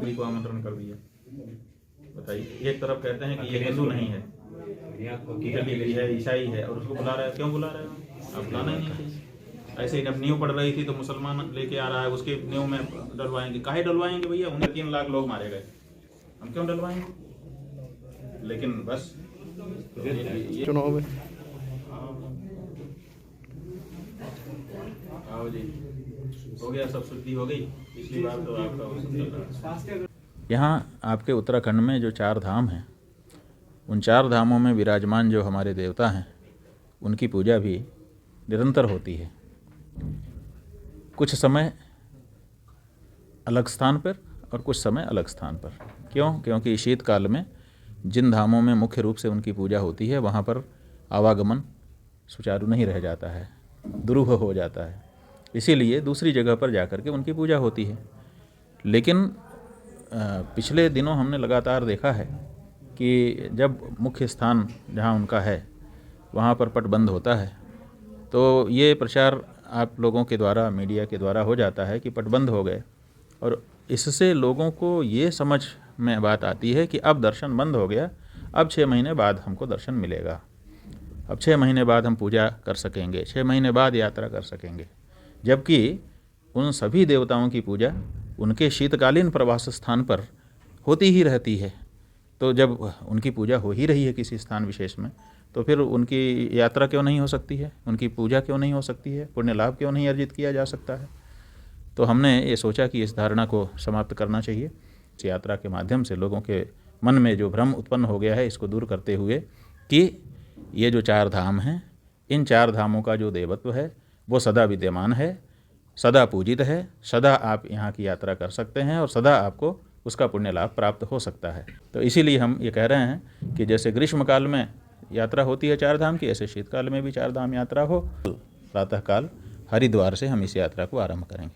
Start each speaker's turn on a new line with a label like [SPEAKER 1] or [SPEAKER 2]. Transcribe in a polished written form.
[SPEAKER 1] को आमंत्रण कर दिया। बताइए, एक तरफ कहते हैं कि ये हिंदू नहीं है, चली गई है, ईसाई है, और उसको बुला रहे हैं। क्यों बुला रहे हो? आप बुलाना ही नहीं चाहिए। ऐसे ही जब नींव पड़ रही थी तो मुसलमान लेके आ रहा है, उसके नींव में डलवाएंगे। काहे डलवाएंगे भैया? उन्हें 3 लाख लोग मारे गए, हम क्यों डलवाएंगे? लेकिन बस
[SPEAKER 2] चुनाव में
[SPEAKER 1] आओ जी, हो गया, सब शुद्धि हो गई। पिछली बार तो आपका वो सब चल रहा है। यहाँ आपके उत्तराखंड में जो 4 धाम हैं, उन 4 धामों में विराजमान जो हमारे देवता हैं, उनकी पूजा भी निरंतर होती है। कुछ समय अलग स्थान पर और कुछ समय अलग स्थान पर। क्यों? क्योंकि शीतकाल में जिन धामों में मुख्य रूप से उनकी पूजा होती है, वहाँ पर आवागमन सुचारू नहीं रह जाता है, दुरूह हो जाता है। इसीलिए दूसरी जगह पर जाकर के उनकी पूजा होती है। लेकिन पिछले दिनों हमने लगातार देखा है कि जब मुख्य स्थान जहाँ उनका है वहाँ पर पट बंद होता है, तो ये प्रचार आप लोगों के द्वारा, मीडिया के द्वारा हो जाता है कि पट बंद हो गए, और इससे लोगों को ये समझ में बात आती है कि अब दर्शन बंद हो गया, अब 6 महीने बाद हमको दर्शन मिलेगा, अब 6 महीने बाद हम पूजा कर सकेंगे, 6 महीने बाद यात्रा कर सकेंगे। जबकि उन सभी देवताओं की पूजा उनके शीतकालीन प्रवास स्थान पर होती ही रहती है। तो जब उनकी पूजा हो ही रही है किसी स्थान विशेष में, तो फिर उनकी यात्रा क्यों नहीं हो सकती है? उनकी पूजा क्यों नहीं हो सकती है? पुण्य लाभ क्यों नहीं अर्जित किया जा सकता है? तो हमने ये सोचा कि इस धारणा को समाप्त करना चाहिए। इस यात्रा के माध्यम से लोगों के मन में जो भ्रम उत्पन्न हो गया है, इसको दूर करते हुए कि ये जो 4 धाम हैं, इन 4 धामों का जो देवत्व है वो सदा विद्यमान है, सदा पूजित है, सदा आप यहाँ की यात्रा कर सकते हैं और सदा आपको उसका पुण्य लाभ प्राप्त हो सकता है। तो इसीलिए हम ये कह रहे हैं कि जैसे ग्रीष्म काल में यात्रा होती है 4 धाम की, ऐसे शीतकाल में भी 4 धाम यात्रा हो। प्रातःकाल हरिद्वार से हम इस यात्रा को आरंभ करेंगे।